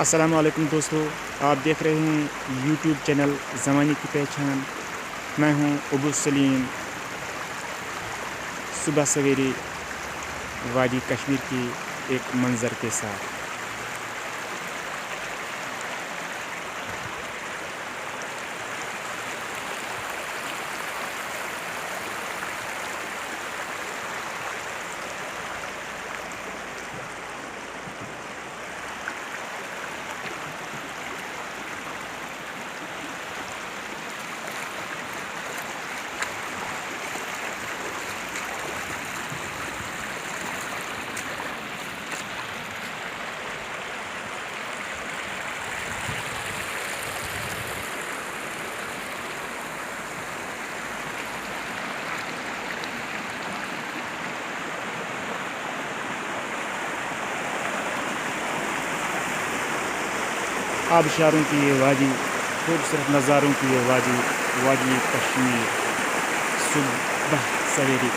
अस्सलाम वालेकुम दोस्तों, आप देख रहे हैं यूट्यूब चैनल ज़माने की पहचान। मैं हूं अबू सलीम। सुबह सवेरे वादी कश्मीर के एक मंज़र के साथ। आबशारों की ये वादी, खूबसूरत नज़ारों की ये वादी, वादी कश्मीर। सुबह सवेरे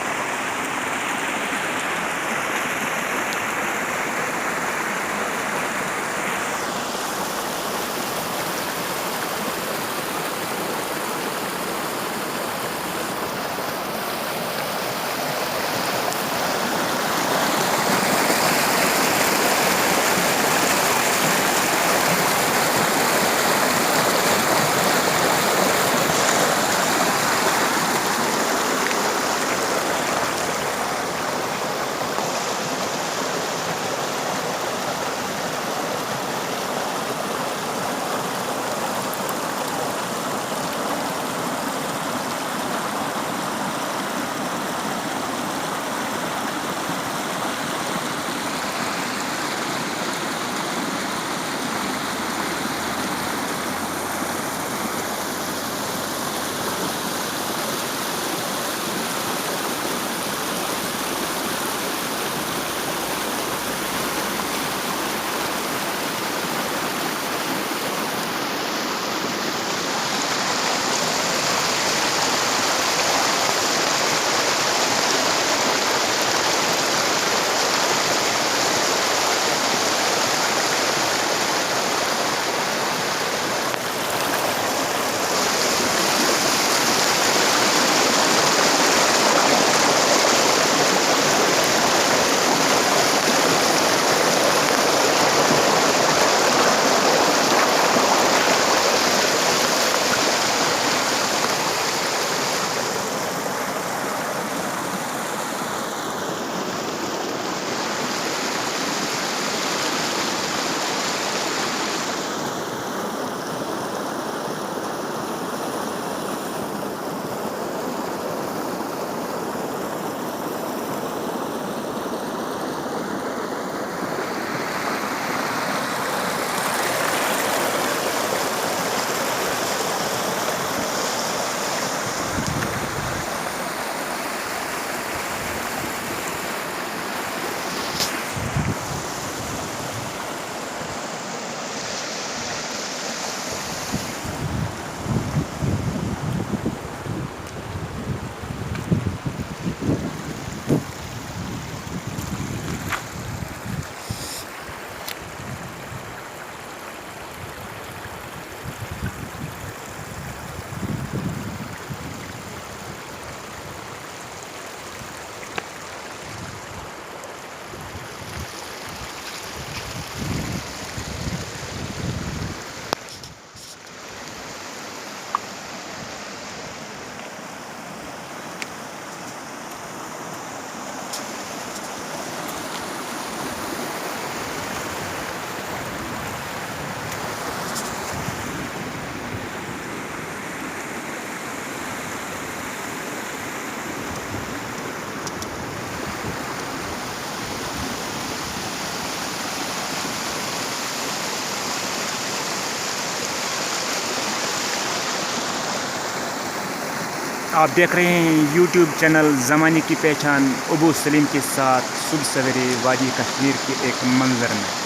आप देख रहे हैं यूट्यूब चैनल ज़माने की पहचान अबू सलीम के साथ सुबह सवेरे वादी कश्मीर के एक मंज़र में।